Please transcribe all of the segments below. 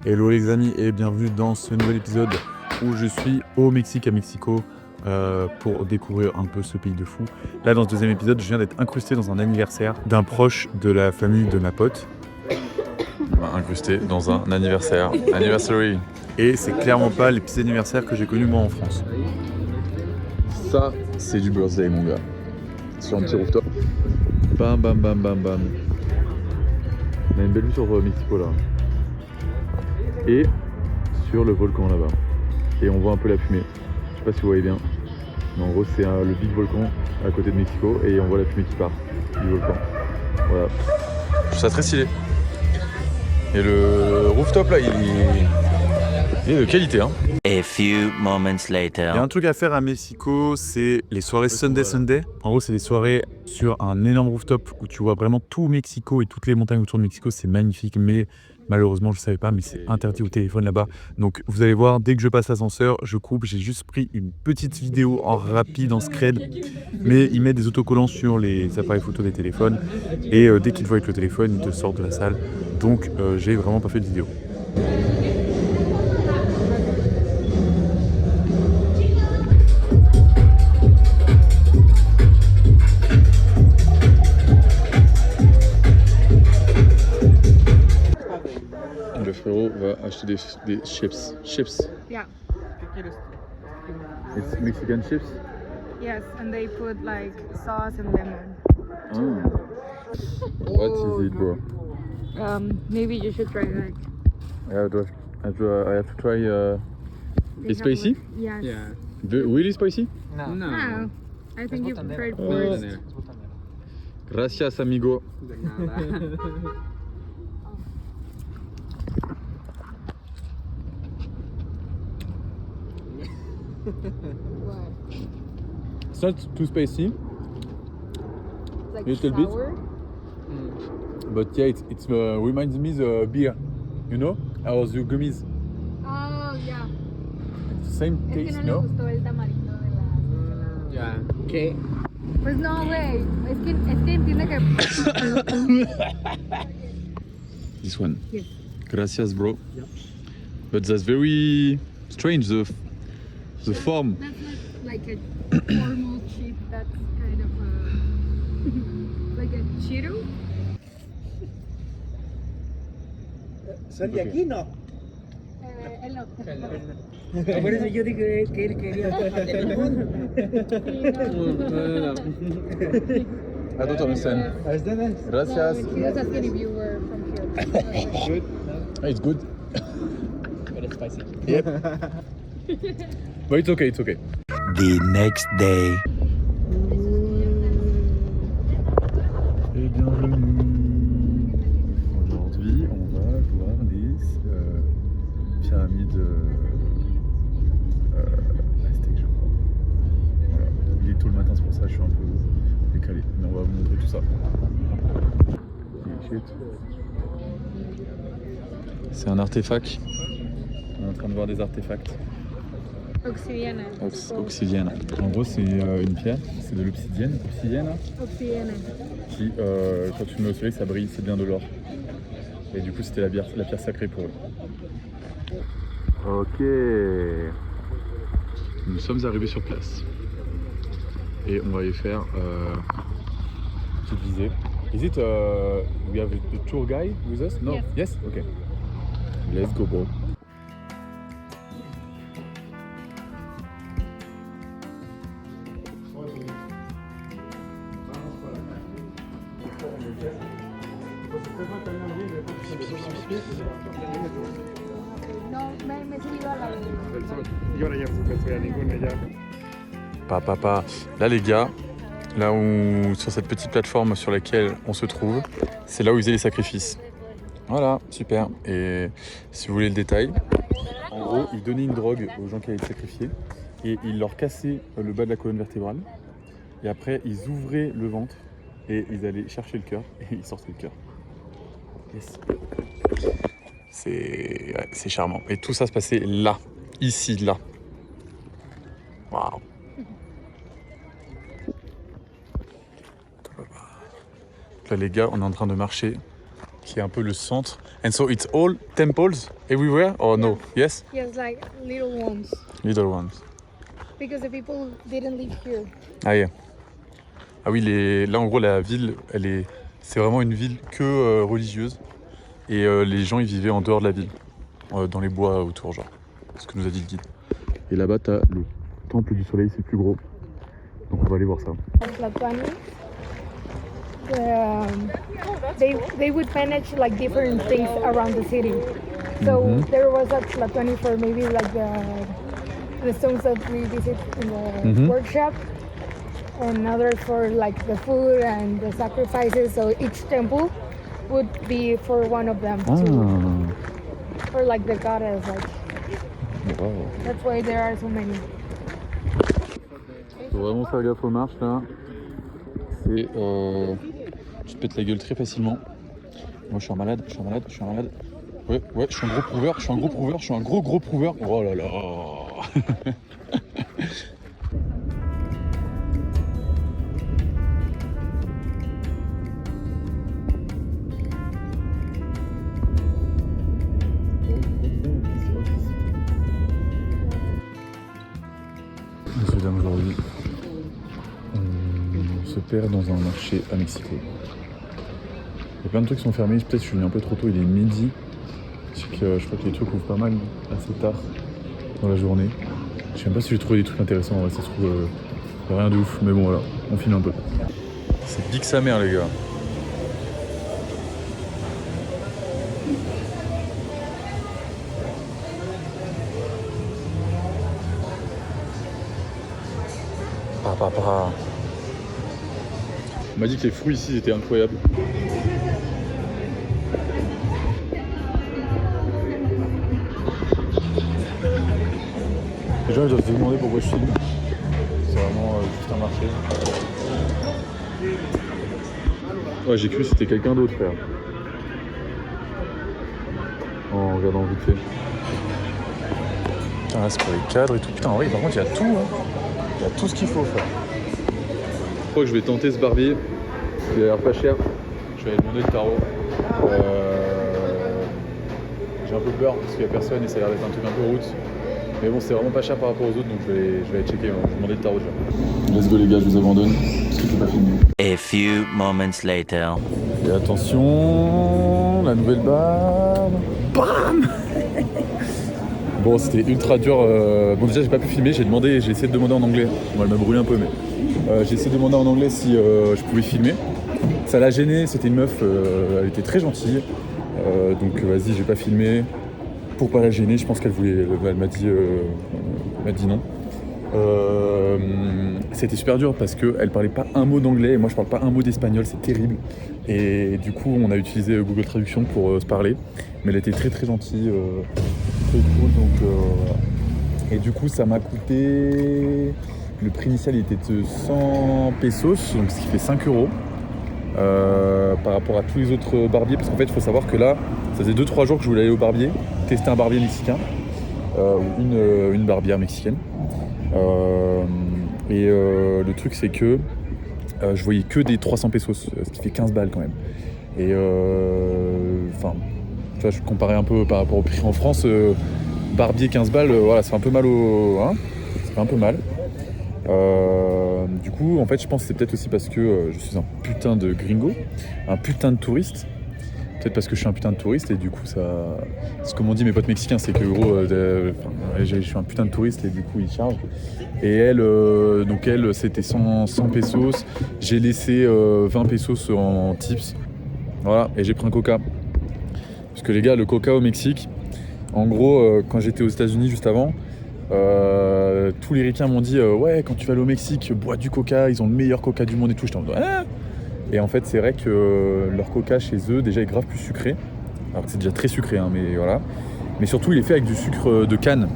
Hello les amis et bienvenue dans ce nouvel épisode où je suis au Mexique, à Mexico, pour découvrir un peu ce pays de fou. Là dans ce deuxième épisode, je viens d'être incrusté dans un anniversaire d'un proche de la famille de ma pote. Incrusté dans un anniversaire, anniversary. Et c'est clairement pas les petits anniversaires que j'ai connus moi en France. Ça, c'est du birthday mon gars. Sur un petit rooftop. Bam bam bam bam bam. On a une belle vue sur Mexico là. Et sur le volcan là-bas. Et on voit un peu la fumée. Je sais pas si vous voyez bien. Mais en gros c'est le big volcan à côté de Mexico et on voit la fumée qui part du volcan. Voilà. Je trouve ça très stylé. Et le rooftop là il est de qualité hein. A few moments later. Il y a un truc à faire à Mexico, c'est les soirées Sunday Sunday. En gros c'est des soirées sur un énorme rooftop où tu vois vraiment tout Mexico et toutes les montagnes autour de Mexico. C'est magnifique mais malheureusement je ne savais pas mais c'est interdit au téléphone là-bas. Donc vous allez voir, dès que je passe l'ascenseur, je coupe. J'ai juste pris une petite vidéo en rapide en scred. Mais ils mettent des autocollants sur les appareils photo des téléphones. Et dès qu'ils te voient avec le téléphone, ils te sortent de la salle. Donc j'ai vraiment pas fait de vidéo. Le frérot va acheter des chips. Chips. Yeah. It's Mexican chips. Yes, and they put like sauce and lemon. Ah. What is it, bro? Maybe you should try like. I have to try. they It's have, spicy? like- yes. Yeah. Really spicy? No. No. I think you've tried Oh. first. Gracias, amigo. De nada. What? It's not too spicy, Like Little bit. sour? but yeah, it reminds me the beer. You know? Or the gummies. Oh, yeah. Same Es que taste, no le no? gustó el tamarindo de las. Ya. ¿Qué? Pues no, güey. Es que entiende que. This one. Yes. Gracias, bro. But that's very strange. The form. That's not like a formal chip. That's kind of a. Like a Cheeto? ¿Son de aquí no? Él no. Por eso yo dije que él quería del mundo. No. I don't understand. Gracias. No, he was asking if you were from here. It's good. But it's spicy. Yep. But it's okay, it's okay. The next day. Et bienvenue. Aujourd'hui, on va voir les pyramides aztèques, je crois. Voilà. Il est tôt le matin, c'est pour ça que je suis un peu décalé. Mais on va vous montrer tout ça. C'est un artefact. On est en train de voir des artefacts. Obsidiana. Obsidienne. En gros, c'est une pierre, c'est de l'obsidienne. Obsidienne, hein, Obsidiana. qui, quand tu le mets au soleil, ça brille, c'est bien de l'or. Et du coup, c'était la pierre sacrée pour eux. Ok. Nous sommes arrivés sur place. Et on va aller faire une petite visée. Is it we have a tour guide with us? No? Yes. Yes? Okay. Let's go, bro. No, me he subido a la de. Yo ahora ya no se a ninguna ya. Papa. Là les gars, là où sur cette petite plateforme sur laquelle on se trouve, c'est là où ils faisaient les sacrifices. Voilà, super. Et si vous voulez le détail, en gros, ils donnaient une drogue aux gens qui allaient être sacrifiés et ils leur cassaient le bas de la colonne vertébrale. Et après, ils ouvraient le ventre et ils allaient chercher le cœur et ils sortaient le cœur. Yes. C'est charmant. Et tout ça se passait là, ici, là. Waouh. Là les gars, on est en train de marcher, qui est un peu le centre. And so it's all temples everywhere or no? Yes? Yes, like little ones. Little ones. Because the people didn't live here. Ah yeah. Ah oui, là en gros la ville, c'est vraiment une ville que religieuse. Et les gens ils vivaient en dehors de la ville, dans les bois autour genre. C'est ce que nous a dit le guide. Et là-bas t'as le temple du soleil, c'est le plus gros. Donc on va aller voir ça. Tlatoani, they would manage like different things around the city. So there was a Tlatoani for maybe like the stones that we visit in the workshop, and others for like the food and the sacrifices. So each temple would be for one of them too. For like the goddess, like that's why there are so many. Faut vraiment faire gaffe aux marches là. C'est tu te pètes la gueule très facilement. Moi je suis un malade. Ouais, je suis un gros prouveur. Oh là là. Mesdames, aujourd'hui, on se perd dans un marché à Mexico. Il y a plein de trucs qui sont fermés, peut-être que je suis venu un peu trop tôt, il est midi. Je crois que les trucs ouvrent pas mal assez tard dans la journée. Je sais même pas si j'ai trouvé des trucs intéressants, ça se trouve rien de ouf, mais bon voilà, on filme un peu. C'est big sa mère les gars. On m'a dit que les fruits ici étaient incroyables. Les gens ils doivent se demander pourquoi je filme. C'est vraiment juste un marché. Ouais, j'ai cru que c'était quelqu'un d'autre, frère. En regardant vite fait. Putain, là c'est pour les cadres et tout. Putain, en vrai, par contre, il y a tout. Hein. Il y a tout ce qu'il faut, frère. Je crois que je vais tenter ce barbier. Il a l'air pas cher. Je vais aller demander le tarot. J'ai un peu peur parce qu'il n'y a personne et ça a l'air d'être un truc un peu route. Mais bon, c'est vraiment pas cher par rapport aux autres, donc je vais aller checker. Je vais demander le tarot déjà. Let's go les gars, je vous abandonne parce que je peux pas filmer. A few moments later. Et attention, la nouvelle barbe. Bam. Bon, c'était ultra dur. Bon, déjà, j'ai pas pu filmer. J'ai essayé de demander en anglais. Bon, elle m'a brûlé un peu, mais j'ai essayé de demander en anglais si je pouvais filmer. Ça l'a gêné. C'était une meuf. Elle était très gentille. Donc, vas-y, j'ai pas filmé pour pas la gêner. Je pense qu'elle voulait. Elle m'a dit non. C'était super dur parce qu'elle parlait pas un mot d'anglais et moi je parle pas un mot d'espagnol, c'est terrible. Et du coup, on a utilisé Google Traduction pour se parler. Mais elle était très très gentille. Très cool, donc et du coup ça m'a coûté, le prix initial il était de 100 pesos, donc ce qui fait 5 € par rapport à tous les autres barbiers, parce qu'en fait il faut savoir que là ça faisait 2-3 jours que je voulais aller au barbier, tester un barbier mexicain ou une barbière mexicaine et le truc c'est que je voyais que des 300 pesos, ce qui fait 15 balles quand même, et enfin je comparais un peu par rapport au prix en France, barbier 15 balles, voilà, ça fait un peu mal ça fait un peu mal. Du coup, en fait, je pense que c'est peut-être aussi parce que je suis un putain de gringo, un putain de touriste. Peut-être parce que je suis un putain de touriste et du coup, ça... Ce que m'ont dit mes potes mexicains, c'est que gros, je suis un putain de touriste et du coup, ils chargent. Et elle, c'était 100 pesos. J'ai laissé 20 pesos en tips. Voilà, et j'ai pris un coca. Parce que les gars, le coca au Mexique, en gros, quand j'étais aux États-Unis juste avant, tous les ricains m'ont dit ouais, quand tu vas aller au Mexique, bois du coca, ils ont le meilleur coca du monde et tout. J'étais en mode ah. Et en fait, c'est vrai que leur coca chez eux, déjà, est grave plus sucré. Alors que c'est déjà très sucré, hein, mais voilà. Mais surtout, il est fait avec du sucre de canne.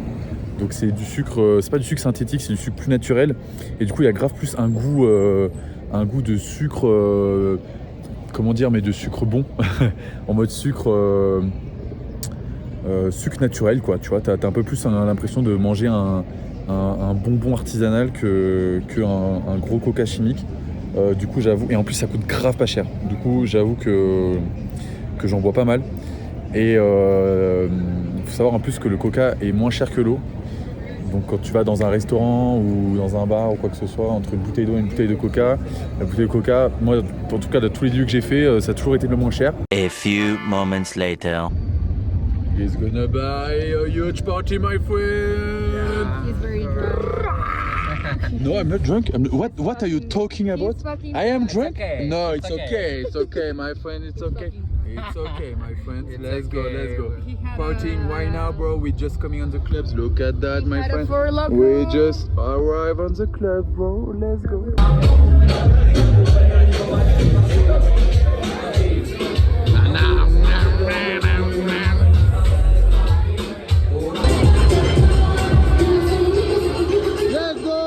Donc c'est du sucre, c'est pas du sucre synthétique, c'est du sucre plus naturel. Et du coup, il y a grave plus un goût de sucre. Comment dire, mais de sucre bon, en mode sucre naturel, quoi, tu vois, t'as un peu plus l'impression de manger un bonbon artisanal qu'un gros coca chimique. Du coup, j'avoue, et en plus ça coûte grave pas cher, du coup j'avoue que j'en bois pas mal. Et faut savoir en plus que le coca est moins cher que l'eau. Donc quand tu vas dans un restaurant ou dans un bar ou quoi que ce soit, entre une bouteille d'eau et une bouteille de coca, la bouteille de coca, moi en tout cas de tous les lieux que j'ai fait, ça a toujours été le moins cher. A few moments later. He's gonna buy a huge party, my friend. He's very drunk. No, I'm not drunk. What are you talking about? He's fucking I am drunk. drunk? okay. No, it's It's okay. okay. It's okay, my friend. It's okay. It's okay, my friend. It's Let's go, okay. let's go. He had Partying right now, bro. We're just coming on the clubs. Look at that, my Had a friend. Four Loko. We just arrived on the club, bro. Let's go. Let's go!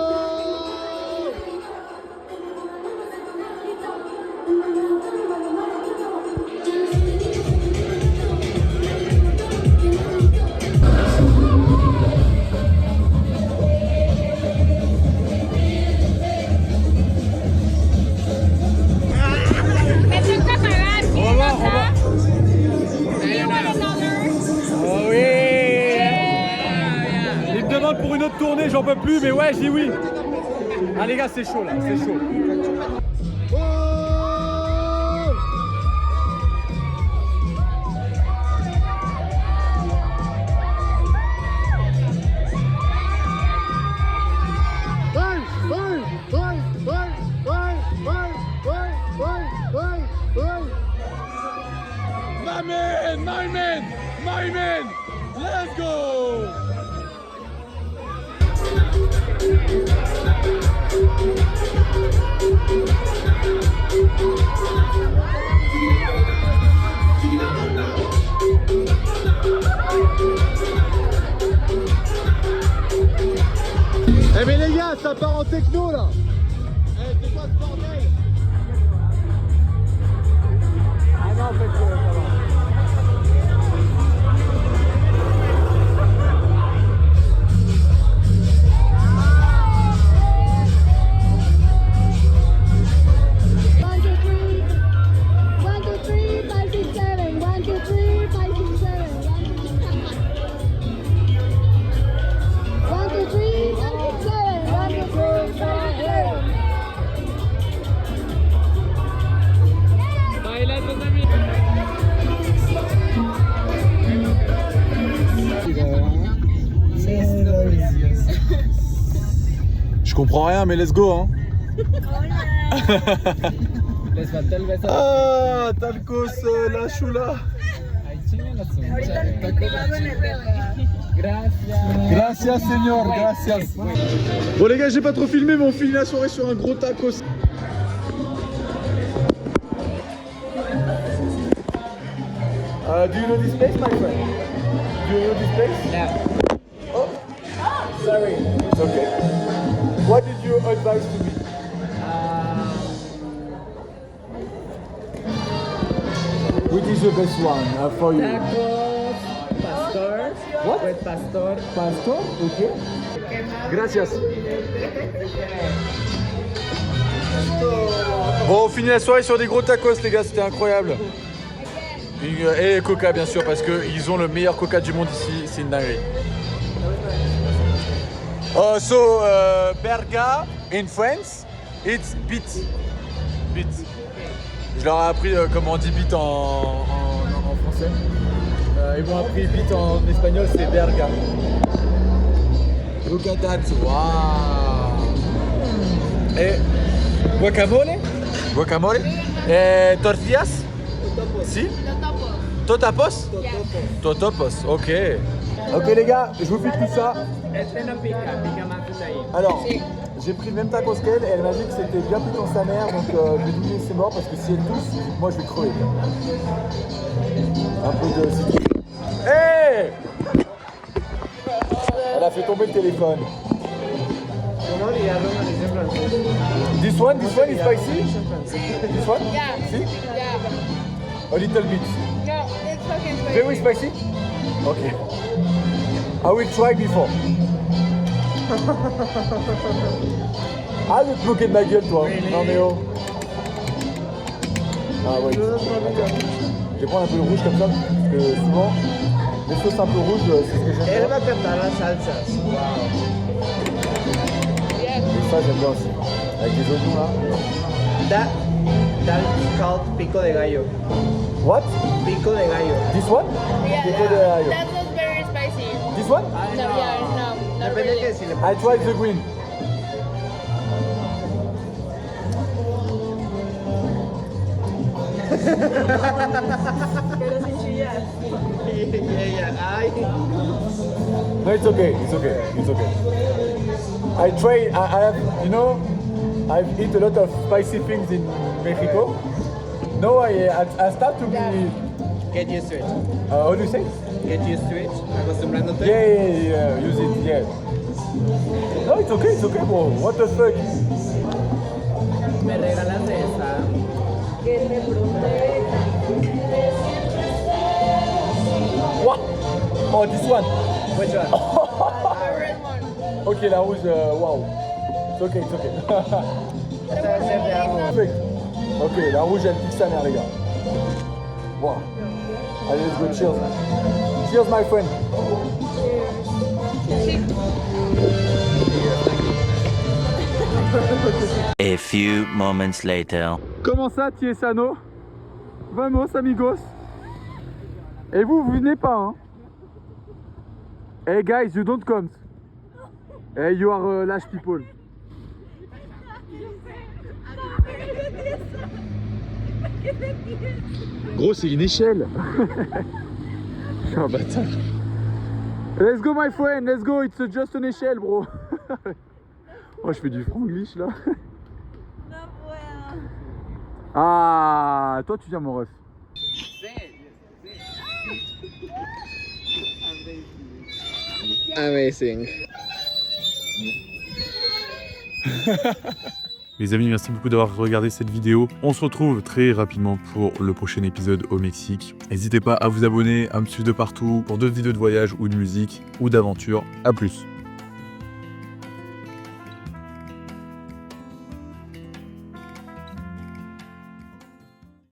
Oh oui! Il me demande pour une autre tournée, j'en peux plus, mais ouais, je dis oui. Ah les gars, c'est chaud là, c'est chaud. My man, let's go! Eh mais les gars, ça part en techno là! Eh, c'est quoi ce bordel? Ah non, en fait, ça va. Je comprends rien, mais let's go, hein. Ah, tacos, la chula. Gracias, señor, gracias. Bon les gars, j'ai pas trop filmé, mais on finit la soirée sur un gros tacos. Do you know this place, my friend? Do you know this place? Yeah. Oh, sorry. It's okay. What did you advise to me? Which is the best one for you? Tacos, pastor. What? With pastor. Pastor? Okay. Gracias. Bon, on finit la soirée sur des gros tacos, les gars, c'était incroyable. Et coca, bien sûr, parce qu'ils ont le meilleur coca du monde ici, c'est une dinguerie. So, Berga, in France, it's bit. Bit. Je leur ai appris comment on dit bit en français. Ils m'ont appris bit en espagnol, c'est Berga. Look at that, wow. Et guacamole? Guacamole? Et tortillas? Si? Totapos? Totopos, ok. Ok les gars, je vous pique tout ça. Este no pica, pica más de ahí. Alors, j'ai pris le même tacos qu'elle et elle m'a dit que c'était bien plus dans sa mère, donc je vais lui laisser mort parce que si elle tousse, moi je vais crever. Un peu de citron. Hey! Elle a fait tomber le téléphone. This one is spicy? This one? Yeah. See? Yeah. A little bit. No, it's fucking spicy. Very spicy? Okay. I will try before. Ah, de te moquer de ma gueule, toi. Non, mais oh. Ah, ouais. Je vais prendre un peu le rouge comme ça. que souvent, les sauces un peu rouges, c'est ce que j'aime Él bien. va a cantar las salsas. Wow. Et ça, j'aime bien aussi. Avec les oignons là. That is called pico de gallo. What? Pico de gallo. This one? Yeah, Pico de gallo. that's not very spicy. This one? No, yeah, no, not Depende de really. que si le I tried the green. Ay. No, it's okay. It's okay. It's okay. I try. I have, you know, I've eaten a lot of spicy things in Mexico. No, I start to be. Get used to it. How do you say? Get used to it. Acostumbrándote. Yeah. Use it. Yeah. No, it's okay, bro. What the fuck? Me regalas de esa. What? Oh, this one. Which one? The red one. Okay, la rouge. Wow. It's okay. It's okay. Esta debe ser de ajo. Perfect. Ok, la rouge elle pique sa mère les gars. Wow. Allez, let's go, cheers. Cheers my friend. A few moments later. Comment ça, Tiesano? Vamos amigos. Et vous venez pas, hein? Hey guys, you don't come. Hey, you are lash people. Gros, c'est une échelle. Je suis un bâtard. Let's go, my friend. Let's go. It's just an échelle, bro. Oh, je fais du franglish là. Ah, toi, tu viens, mon ref. Amazing. Les amis, merci beaucoup d'avoir regardé cette vidéo. On se retrouve très rapidement pour le prochain épisode au Mexique. N'hésitez pas à vous abonner, à me suivre de partout pour d'autres vidéos de voyage ou de musique ou d'aventure. A plus.